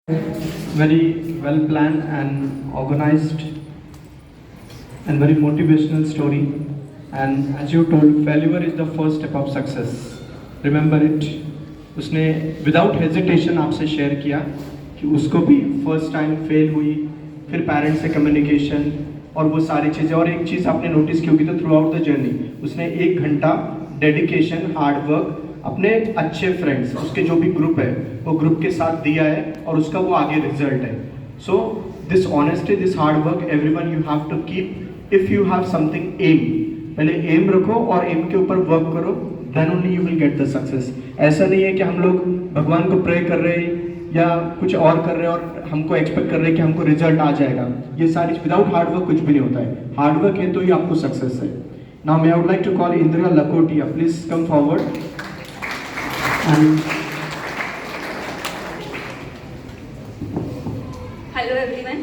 Very well planned and organized and very motivational story. And as you told, failure is the first step of success. Remember it. उसने without hesitation आपसे share किया कि उसको भी first time fail हुई, फिर parents से communication और वो सारी चीज़ें। और एक चीज़ आपने नोटिस की होगी तो थ्रू आउट द जर्नी उसने 1 घंटा डेडिकेशन, हार्ड वर्क अपने अच्छे फ्रेंड्स, उसके जो भी ग्रुप है वो ग्रुप के साथ दिया है और उसका वो आगे रिजल्ट है। So this honesty, this hard work, everyone you have to keep. If you have something aim, पहले एम रखो और एम के ऊपर वर्क करो, then only you will get the success. ऐसा नहीं है कि हम लोग भगवान को प्रे कर रहे हैं या कुछ और कर रहे हैं और हमको एक्सपेक्ट कर रहे हैं कि हमको रिजल्ट आ जाएगा। ये सारी विदाउट हार्ड वर्क कुछ भी नहीं होता है। हार्ड वर्क है तो ही आपको सक्सेस है। नाउ मैं would like to call Indira Lakotia, please come forward. Hello everyone,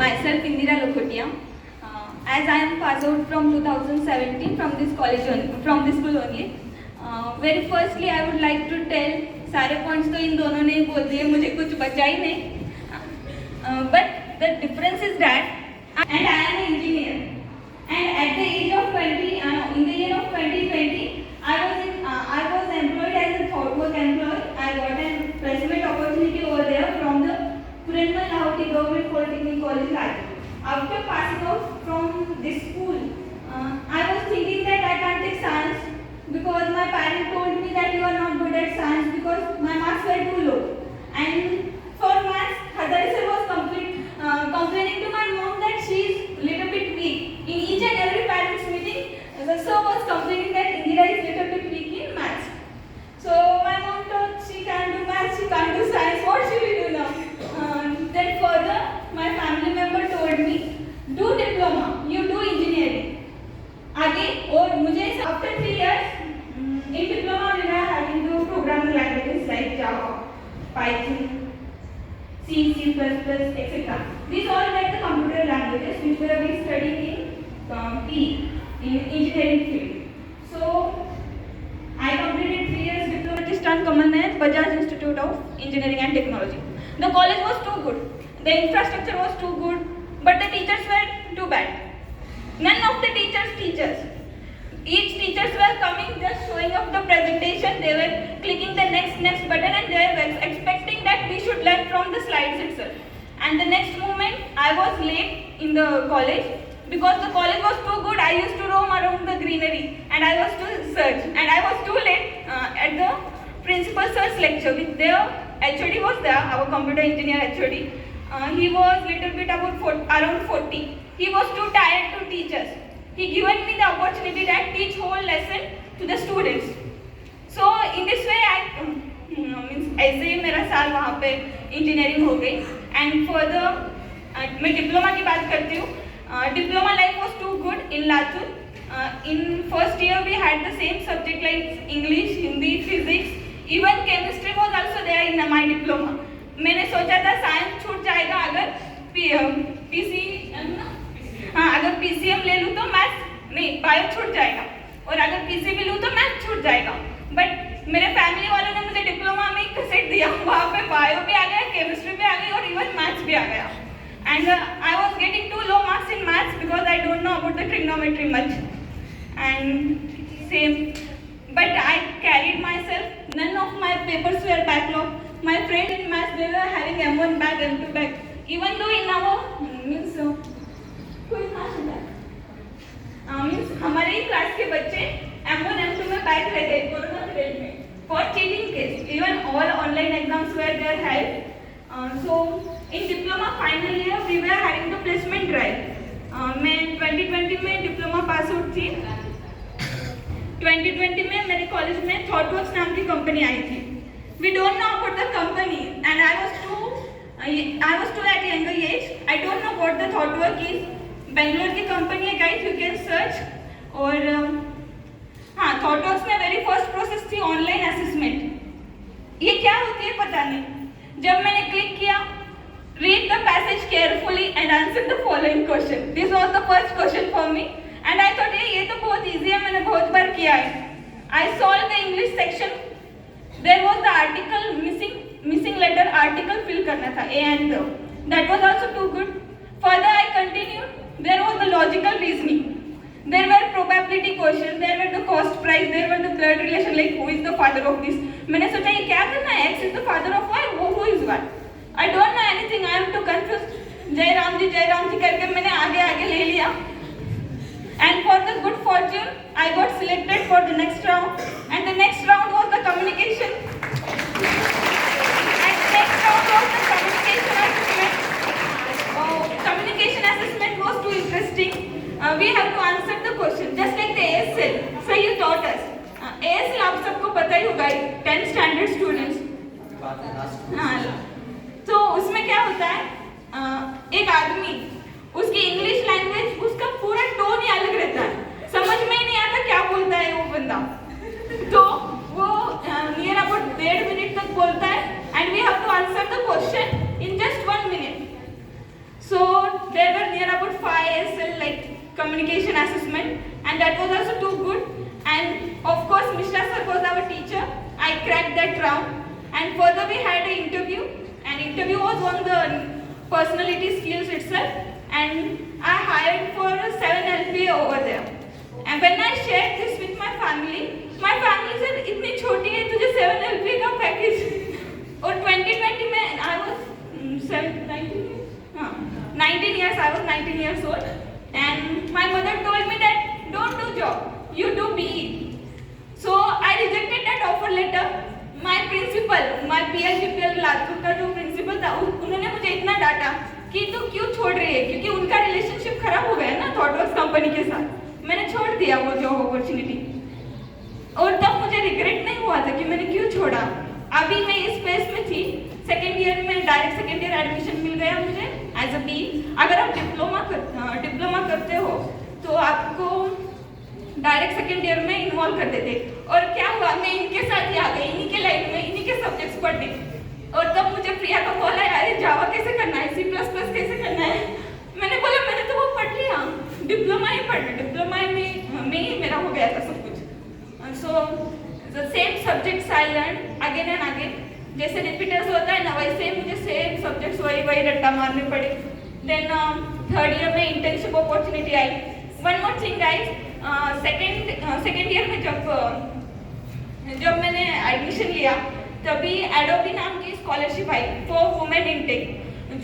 myself Indira Lokhotia. As I am passed out from 2017 from this college from this school only. Very firstly I would like to tell सारे points तो इन दोनों ने ही बोल दिए, मुझे कुछ बचा ही नहीं. But the difference is that and I am an engineer and at the age of 20 in the year of 2020 I was employed as a ThoughtWorks employee. I got a placement opportunity over there from the Puranmal Lahoti Government Polytechnic College, Rajasthan. After passing out from this school, I was thinking that I can't take science because my parents told me that you are not good at science because my marks were too low. And for maths, Hadari sir was complaining to my mom that she is little bit weak. In each and every parents meeting, the sir was complaining that Indira is little bit weak in maths. So my mom thought she can't do maths, she can't do science, what should we do now? Then further, my family member told me, do diploma, you do engineering. आगे और मुझे after 3 years in diploma we were having to programming languages like Java, Python, C, C++, etc. These all were the computer languages which were being studied in PE, in engineering field. So I completed 3 years diploma at Stan Kamal Nair, Bajaj Institute of Engineering and Technology. The college was too good, the infrastructure was too good, but the teachers were too bad. None of the teachers. Each teachers were coming just showing up the presentation, they were clicking the next button and they were expecting that we should learn from the slides itself. And the next moment I was late in the college because the college was too good. I used to roam around the greenery and I was to search and I was too late at the principal sir's lecture. With their HOD was there, our computer engineer HOD. He was little bit around 40. He was too tired to teach us. He given me the opportunity that teach whole lesson to the students. So in this way I means ऐसे ही मेरा साल वहाँ पे engineering हो गई. And further मैं diploma की बात करती हूँ. Diploma life was too good in Latur. In first year we had the same subject like English, Hindi, physics, even chemistry was also there in my diploma. मैंने सोचा था साइंस छूट जाएगा अगर अगर PCM ले लूँ तो मैथ्स नहीं, बायो छूट जाएगा और अगर PCB लूँ तो मैथ्स छूट जाएगा. बट मेरे फैमिली वालों ने मुझे डिप्लोमा में ही घसीट दिया. वहाँ पे बायो भी आ गया, केमिस्ट्री भी आ गई और इवन मैथ्स भी आ गया. And I was getting too low marks in maths because I don't know about the trigonometry much. And same, but I carried myself. None of my papers were backlog. My friends in maths, they were having M1 back, M2 back. Even though in our means हमारे ही class के बच्चे M1, M2 में back रहते हैं corona period में for cheating case. Even all online exams were there held. So in diploma final year we were having the placement drive. मैं 2020 में diploma pass out थी. 2020 में मेरे कॉलेज में ThoughtWorks नाम की कंपनी आई थी. We don't know about the company and I was too at younger age. I don't know what the ThoughtWorks is. Bangalore की कंपनी है गाइस, यू कैन सर्च. और हाँ, ThoughtWorks में वेरी फर्स्ट प्रोसेस थी online assessment. ये क्या होती है पता नहीं. जब मैंने क्लिक किया, read the passage carefully and answer the following question. This was the first question for me and I thought ये तो बहुत easy है, मैंने बहुत बार किया है. I solved the English section. There was the article missing missing letter article fill करना था a and the, that was also too good. Further I continued, there was the logical reasoning, there were probability questions, there were the cost price, there were the blood relation, like who is the father of this. मैंने सोचा ये क्या करना है, x is the father of y, who is what. I don't know anything, I am too confused. जय राम जी करके मैंने आगे ले लिया. And for the good fortune, I got selected for the next round, and the next round was the communication. And the next round was the communication assessment. Communication assessment was too interesting. We have to answer the question just like the ASL. So you taught us. ASL आप सबको पता ही होगा, 10th standard students. हाँ. तो उसमें क्या होता है, एक आदमी, उसकी इंग्लिश लैंग्वेज, उसका पूरा टोन ही अलग रहता है, समझ में ही नहीं आता क्या बोलता है वो बंदा. तो वो नियर अबाउट 1.5 मिनट तक बोलता है, and we have to answer the question in just 1 minute. So there were near about 5 ASL like communication assessment, and that was also too good. And of course Mishra sir was our teacher. I cracked that round, and further we had an interview, and interview was on the personality skills itself, and I hired for 7 LPA over there. And when I shared this with my family said इतनी छोटी है तुझे 7 LPA का package. और 2020 में I was 19 years, I was 19 years old, and my mother told me that don't do job, you do BE. So I rejected that offer letter. My principal, my PLGPL Latur का जो principal था, उन्होंने मुझे इतना डांटा कि तू क्यों छोड़ रही है, क्योंकि उनका रिलेशनशिप खराब हो गया ना थॉटवर्क्स कंपनी के साथ. मैंने छोड़ दिया वो जॉब अपॉर्चुनिटी, और तब मुझे रिग्रेट नहीं हुआ था कि मैंने क्यों छोड़ा. अभी मैं इस स्पेस में थी, सेकेंड ईयर में डायरेक्ट सेकेंड ईयर एडमिशन मिल गया मुझे एज अ बी. अगर आप डिप्लोमा करते हो तो आपको डायरेक्ट सेकेंड ईयर में इन्वॉल्व कर देते. और क्या हुआ, मैं इनके साथ ही आ गई, इन्हीं के लाइन में, इन्हीं के सब्जेक्ट्स पढ़ने. और तब मुझे प्रिया का कॉल आया, अरे जावा कैसे करना है, C++ कैसे करना है. मैंने बोला मैंने तो वो पढ़ लिया, डिप्लोमा ही पढ़ना, डिप्लोमा में ही मेरा हो गया था सब कुछ. So the same subjects I learn again and again. जैसे रिपीटर्स होता है ना, वैसे मुझे सेम सब्जेक्ट्स वही रट्टा मारने पड़े. देन थर्ड ईयर में इंटर्नशिप अपॉर्चुनिटी आई. One more thing guys, second year में जब मैंने एडमिशन लिया, तभी एडोबी नाम की स्कॉलरशिप आई फॉर वुमेन इन टेक.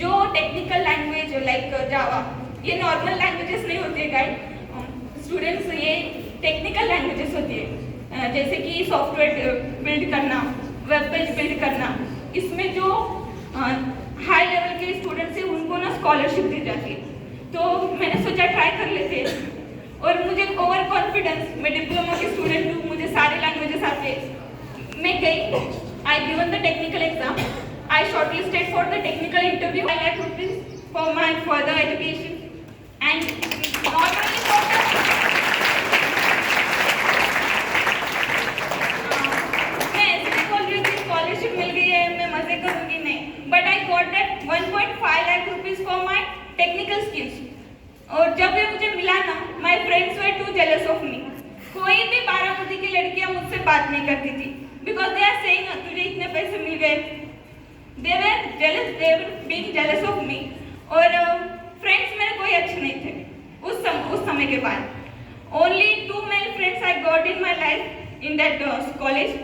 जो टेक्निकल लैंग्वेज लाइक जावा, ये नॉर्मल लैंग्वेजेस नहीं होती है गाइस स्टूडेंट्स, ये टेक्निकल लैंग्वेजेस होती है. जैसे कि सॉफ्टवेयर बिल्ड करना, वेब पेज बिल्ड करना, इसमें जो हाई लेवल के स्टूडेंट्स हैं उनको ना स्कॉलरशिप दी जाती है. तो मैंने सोचा ट्राई कर लेते, और मुझे ओवर कॉन्फिडेंस, मैं डिप्लोमा की स्टूडेंट हूँ, मुझे सारे लैंग्वेजेस आते. मैं गई, I given the technical exam, I shortlisted for the technical interview. ₹5 lakh for my further education, and not only for मिल गई है, मैं मजे करूंगी, नहीं. But I got that 1.5 lakh rupees for my technical skills. और जब ये मुझे मिला ना, my friends were too jealous of me. कोई भी बारामती की लड़कियां मुझसे बात नहीं करती थी, बिकॉज दे आर सेइंग तुझे इतने पैसे मिल गए. They were being jealous of me. और फ्रेंड्स मेरे कोई अच्छे नहीं थे उस समय के बाद. Only 2 male friends I got in my life in that college,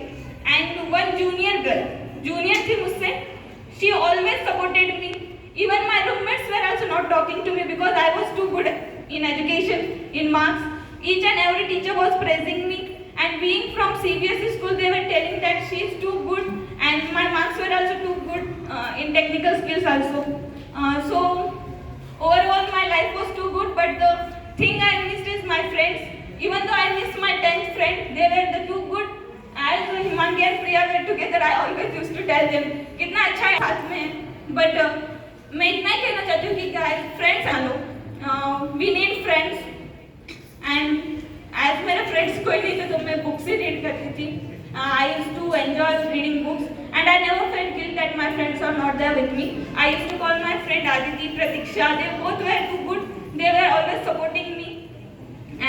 and one junior girl, junior थी मुझसे. She always supported me. Even my roommates were also not talking to me because I was too good in education, in marks. Each and every teacher was praising me, and being from CBSE school, they were telling that she is too good, and my marks were also too good in technical skills also. So overall my life was too good, but the thing I missed is my friends. Even though I missed my 10th friend, they were the too good. As Himangi and Priya were together, I always used to tell them कितना अच्छा है साथ में. But मैं इतना ही कहना चाहती हूँ कि guys, friends Alo, we need friends. And as मेरे friends कोई नहीं थे, तो मैं books ही read करती थी. I used to enjoy reading books, and I never felt guilt that my friends are not there with me. I used to call my friend Aditi, Pratiksha. They both were too good. They were always supporting me.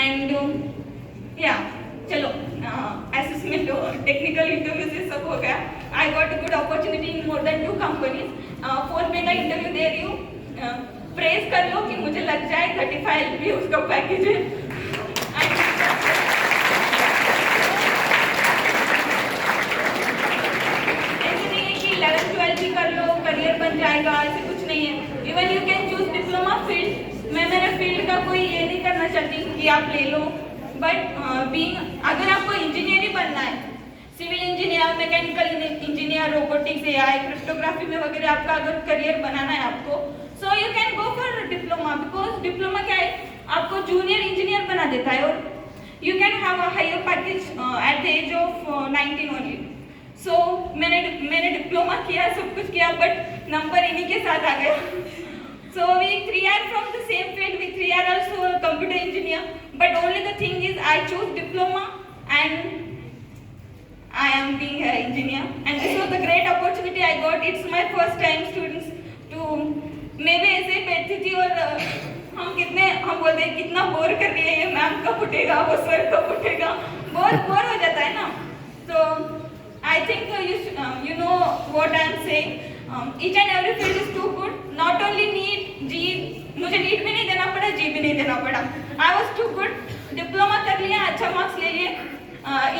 And yeah, चलो assessment, technical interviews ये सब हो गया. I got a good opportunity in more than 2 companies. Phone पे का interview दे रही हूँ. Press कर लो कि मुझे लग जाए 35 LP उसका पैकेज है. ऐसे नहीं है कि 11-12 भी कर लो करियर बन जाएगा, ऐसे कुछ नहीं है. Even you can choose diploma field. मैं मेरे फील्ड का कोई ये नहीं करना चाहती कि आप ले लो, बट अगर आपको इंजीनियर ही बनना है, civil engineer, mechanical engineer, robotics, AI, cryptography में वगैरह आपका अगर करियर बनाना है आपको, so you can go for diploma. Because diploma क्या है, आपको जूनियर इंजीनियर बना देता है और you can have a higher package at the age of 19 only. So मैंने डिप्लोमा किया, सब कुछ किया, बट नंबर इन्हीं के साथ आ गया. So we 3 are from the same field. We 3 are also a computer engineer. But only the thing is, I chose diploma, and I am being an engineer. And this was the great opportunity I got. It's my first time, students. To मैं भी ऐसे ही बैठती थी और हम बोलते हैं कितना बोर कर रही है ये, मैम कब उठेगा, वो सर कब उठेगा, बहुत बोर हो जाता है ना. So I think you know what I am saying. Each and every field is too good. Not only NEET, JEE, मुझे NEET भी नहीं देना पड़ा, JEE भी नहीं देना पड़ा. I was too good. Diploma कर लिया, अच्छा मार्क्स ले लिए,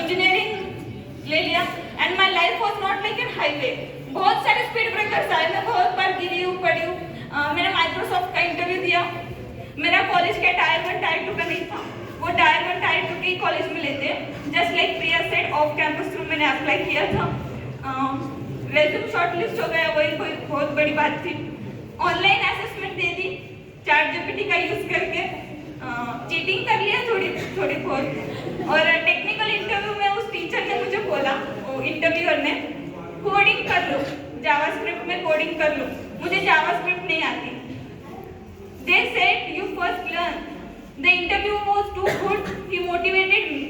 इंजीनियरिंग ले लिया, and my life was not like a highway. बहुत सारे स्पीड ब्रेकर्स आए, मैं बहुत बार गिरी हूँ, पड़ी हूँ. मैंने माइक्रोसॉफ्ट का इंटरव्यू दिया. मेरा कॉलेज का टायर 1 टायर 2 का नहीं था, वो टायर 1 टायर 2 के ही कॉलेज में लेते हैं. जस्ट लाइक प्रिया सेड, ऑफ कैंपस थ्रू मैंने अप्लाई किया था. रेज्यूम शॉर्टलिस्ट हो गया, वही कोई बहुत बड़ी बात थी. ऑनलाइन असेसमेंट दे दी, चैट जीपीटी का यूज करके चीटिंग कर लिया थोड़ी बहुत. और टेक्निकल इंटरव्यू में उस टीचर ने मुझे बोला, वो इंटरव्यूअर ने, कोडिंग कर लो, जावास्क्रिप्ट में कोडिंग कर लो. मुझे जावास्क्रिप्ट नहीं आती. They said you first learn. The interview was too good, he motivated me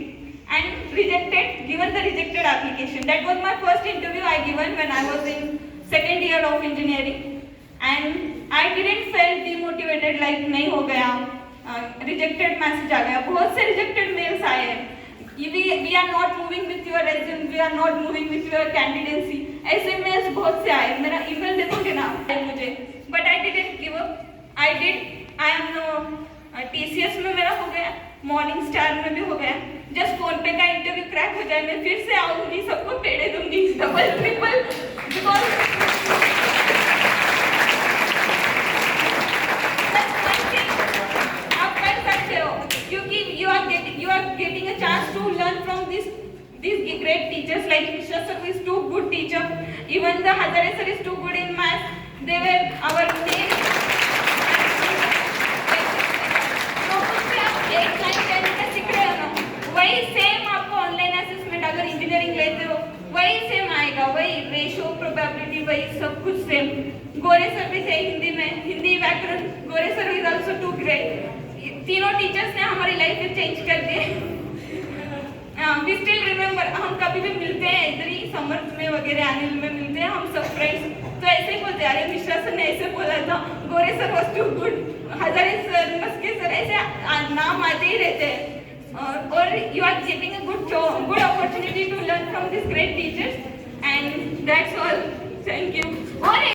and given the rejected application. That was my first interview I given when I was in 2nd year of engineering, and I didn't felt demotivated like नहीं हो गया, rejected message आ गया. बहुत से rejected mails आए हैं, we are not moving with your resume, we are not moving with your candidacy. ऐसे mails बहुत से आए. मेरा email दे दोगे ना मुझे, but I didn't give up. I did. I am TCS में मेरा हो गया, मॉर्निंग स्टार में भी हो गया. जस्ट फोन पे का इंटरव्यू क्रैक हो जाए, मैं फिर से आऊंगी, सबको पेड़े दूंगी, डबल ट्रिपल. बिकॉज आप कर सकते हो, क्योंकि you are getting a chance to learn from these great teachers. Like Mishra sir is too good teacher. Even the Hazare sir is too good in math. They were our main. वही same आपको online assessment अगर engineering लेते हो वही same आएगा, वही ratio, probability, वही सब कुछ सेम. गोरे सर भी थे हिंदी व्याकरण. Gore sir is also too great. तीनों टीचर्स ने हमारी लाइफ चेंज कर दिए. वी स्टिल रिमेम्बर, हम कभी भी मिलते हैं इधर ही समर में वगैरह, एनुअल में मिलते हैं हम सब फ्रेंड्स, तो ऐसे ही बोलते, अरे मिश्रा सर ने ऐसे बोला था, Gore sir was too good, Hazare sir, Maske sir, ऐसे नाम आते ही रहते हैं. Or you are getting a good opportunity to learn from these great teachers, and that's all. Thank you.